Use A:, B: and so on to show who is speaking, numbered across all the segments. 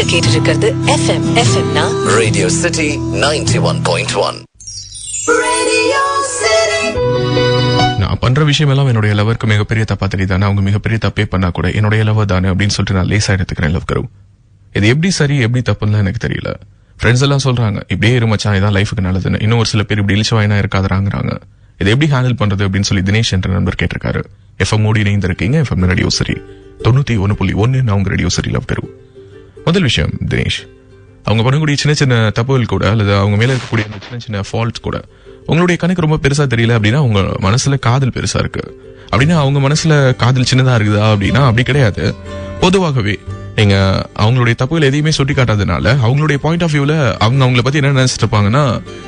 A: கேட்டு இருக்கிறது FM
B: Radio City 91.1.
C: நான் பண்ற விஷயம் எல்லாம் என்னுடைய லவருக்கு மிகப்பெரிய தப்பா தெரியுதானே, அவங்க மிகப்பெரிய தப்பே பண்ணா கூட என்னுடைய லவர் தானே அப்படின்னு சொல்லிட்டு நான் லேசா எடுத்துக்கிறேன் லவ் கரு. இது எப்படி சரி எப்படி தப்புன்னு எனக்கு தெரியல. ஃப்ரெண்ட்ஸ் எல்லாம் சொல்றாங்க இப்படியே இரு மச்சான், இதான் லைஃபுக்கு நல்லதுன்னு. இன்னும் ஒரு சில பேர் இப்படி இழிச்சு வாயினா இருக்காதராங்கிறாங்க. இதை எப்படி ஹேண்டில் பண்றது அப்படின்னு சொல்லி தினேஷ் என்ற நண்பர் கேட்டிருக்காரு. FM ஓடி இணைந்திருக்கீங்க. FM ரேடியோ சரி 91.1. நான் உங்க ரேடியோ சரி லவ் கரு. முதல் விஷயம் தினேஷ், அவங்க பண்ணக்கூடிய சின்ன சின்ன தப்புகள் கூட அல்லது அவங்க மேல இருக்கக்கூடிய அந்த சின்ன சின்ன ஃபால்ட்ஸ் கூட உங்களுடைய கணக்கு ரொம்ப பெருசா தெரியல அப்படின்னா உங்க மனசுல காதல் பெருசா இருக்கு அப்படின்னா, அவங்க மனசுல காதல் சின்னதா இருக்குதா அப்படின்னா அப்படி கிடையாது. பொதுவாகவே நீங்க அவங்களுடைய தப்புகள் எதையுமே சுட்டி காட்டாதனால அவங்களுடைய பாயிண்ட் ஆஃப் வியூல அவங்கள பத்தி என்ன நினைச்சிட்டு இருப்பாங்கன்னா,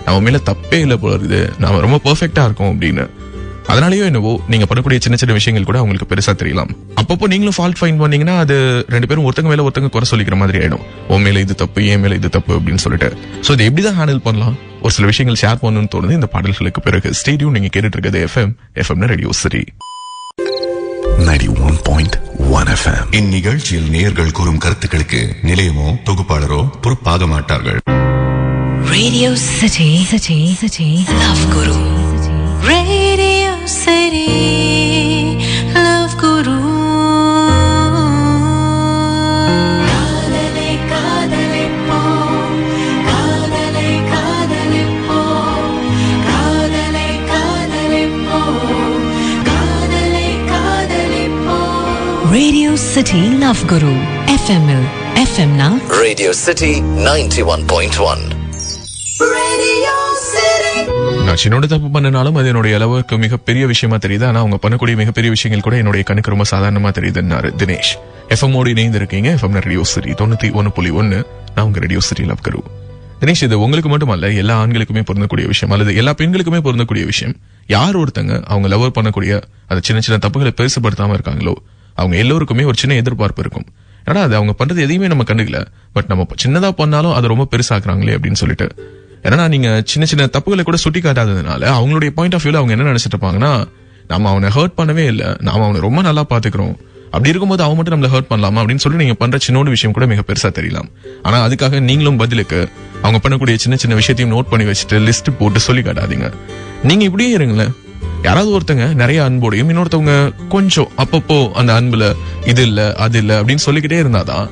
C: நம்ம மேல தப்பே இல்லை போல இருக்குது, நாம ரொம்ப பெர்ஃபெக்டா இருக்கோம் அப்படின்னு. அதனாலயோ என்னவோ நீங்க பண்ணக்கூடிய சின்ன சின்ன விஷயங்கள் கூட அவங்களுக்கு பெருசா தெரியலாம். அப்பப்போ நீங்களும் ஃபால்ட் ஃபைண்ட் பண்ணீங்கன்னா அது ரெண்டு பேரும் ஒருத்தங்க மேல ஒருத்தங்க குறை சொல்லிக்கிற மாதிரி ஆயிடும். உன் மேல இது தப்பு, என் மேல இது தப்பு அப்படின்னு சொல்லிட்டு. சோ இதை எப்படிதான் ஹேண்டில் பண்ணலாம், ஒரு சில விஷயங்கள் ஷேர் பண்ணணும்னு தோணுது இந்த பாடல்களுக்கு பிறகு. ஸ்டேடியம் நீங்க கேட்டுட்டு இருக்கிறது FM ரேடியோ சரி
D: 91.1 FM. இந்நிகழ்ச்சியில் நேயர்கள் கூறும் கருத்துக்களுக்கு நிலையமோ தொகுப்பாளரோ பொறுப்பாக மாட்டார்கள்.
A: Radio City Love Guru. Radio City Love Guru. காதலை காதலிப்போ, காதலை காதலிப்போ, காதலை காதலிப்போ, காதலை காதலிப்போ. Radio City Love Guru. FM na
B: Radio City 91.1.
C: நான் சின்னோட தப்பு பண்ணனாலும் அது என்னுடைய அளவுக்கு மிகப்பெரிய விஷயமா தெரியுது. ஆனா அவங்க பண்ணக்கூடிய மிகப்பெரிய விஷயங்கள் கூட என்னுடைய கணக்கு ரொம்ப சாதாரணமா தெரியுதுன்னாரு தினேஷ். FM ஓடி இணைந்திருக்கீங்க. FM ரேடியோ சரி 91.1. நான் உங்க ரேடியோ சரி லவ் கரு. தினேஷ், இது உங்களுக்கு மட்டுமல்ல, எல்லா ஆண்களுக்குமே பொருந்தக்கூடிய விஷயம் அல்லது எல்லா பெண்களுக்குமே பொருந்தக்கூடிய விஷயம். யார் ஒருத்தங்க அவங்க லவ் பண்ணக்கூடிய அந்த சின்ன சின்ன தப்புகளை பெருசுபடுத்தாம இருக்காங்களோ அவங்க எல்லோருக்குமே ஒரு சின்ன எதிர்பார்ப்பு இருக்கும். ஏன்னா அது அவங்க பண்றது எதையுமே நம்ம கண்டுக்கல, பட் நம்ம சின்னதா பண்ணாலும் அதை ரொம்ப பெருசாக்குறாங்களே அப்படின்னு சொல்லிட்டு. ஏன்னா நீங்க சின்ன சின்ன தப்புகளை கூட சுட்டி காட்டாததுனால அவங்களுடைய பாயிண்ட் ஆஃப் வியூல அவங்க என்ன நினைச்சிட்டு இருப்பாங்கன்னா, நம்ம அவனை ஹர்ட் பண்ணவே இல்லை, நாம அவனை ரொம்ப நல்லா பாத்துக்கிறோம், அப்படி இருக்கும்போது அவன் மட்டும் நம்மள ஹர்ட் பண்ணலாமா அப்படின்னு சொல்லி நீங்க பண்ற சின்னோட விஷயம் கூட மிக பெருசா தெரியலாம். ஆனா அதுக்காக நீங்களும் பதிலுக்கு அவங்க பண்ணக்கூடிய சின்ன சின்ன விஷயத்தையும் நோட் பண்ணி வச்சுட்டு லிஸ்ட் போட்டு சொல்லி காட்டாதீங்க. நீங்க இப்படியே இருங்களேன். யாராவது ஒருத்தங்க நிறைய அன்போடையும் இன்னொருத்தவங்க கொஞ்சம் அப்பப்போ அந்த அன்புல இது இல்ல அது இல்ல அப்படின்னு சொல்லிக்கிட்டே இருந்தாதான்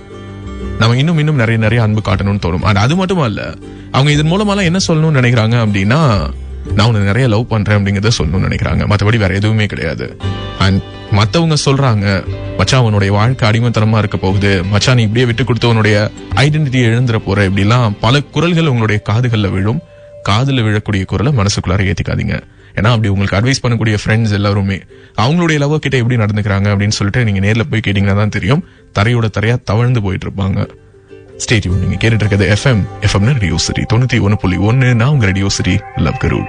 C: நம்ம இன்னும் இன்னும் நிறைய நிறைய அன்பு காட்டணும்னு தோணும். அது மட்டும் அல்ல, அவங்க இதன் மூலமாலாம் என்ன சொல்லணும்னு நினைக்கிறாங்க அப்படின்னா, நான் உன்னை நிறைய லவ் பண்றேன் அப்படிங்கறத சொல்லணும்னு நினைக்கிறாங்க. மற்றபடி வேற எதுவுமே கிடையாது. அண்ட் மத்தவங்க சொல்றாங்க, மச்சான் உன்னுடைய வாழ்க்கை அடிமைத்தனமா இருக்க போகுது, மச்சான் நீ இப்படியே விட்டு கொடுத்து உன்னுடைய ஐடென்டிட்டியை எழுந்துற போற, இப்படிலாம் பல குரல்கள் உங்களுடைய காதுகள்ல விழும். காதுல விழக்கூடிய குரலை மனசுக்குள்ளார ஏத்திக்காதீங்க. ஏன்னா அப்படி உங்களுக்கு அட்வைஸ் பண்ணக்கூடிய ஃப்ரெண்ட்ஸ் எல்லாருமே அவங்களுடைய லவ் கிட்ட எப்படி நடந்துக்கிறாங்க அப்படின்னு சொல்லிட்டு நீங்க நேர்ல போய் கேட்டீங்கன்னா தான் தெரியும். தரையோட தரையா தவழ்ந்து போயிட்டு இருப்பாங்க. ஸ்டேடியம் நீங்க கேட்டுட்டு இருக்கிறது FM ரேடியோ சரி 91.1. நான் உங்க ரேடியோ சரி லவ் கரு.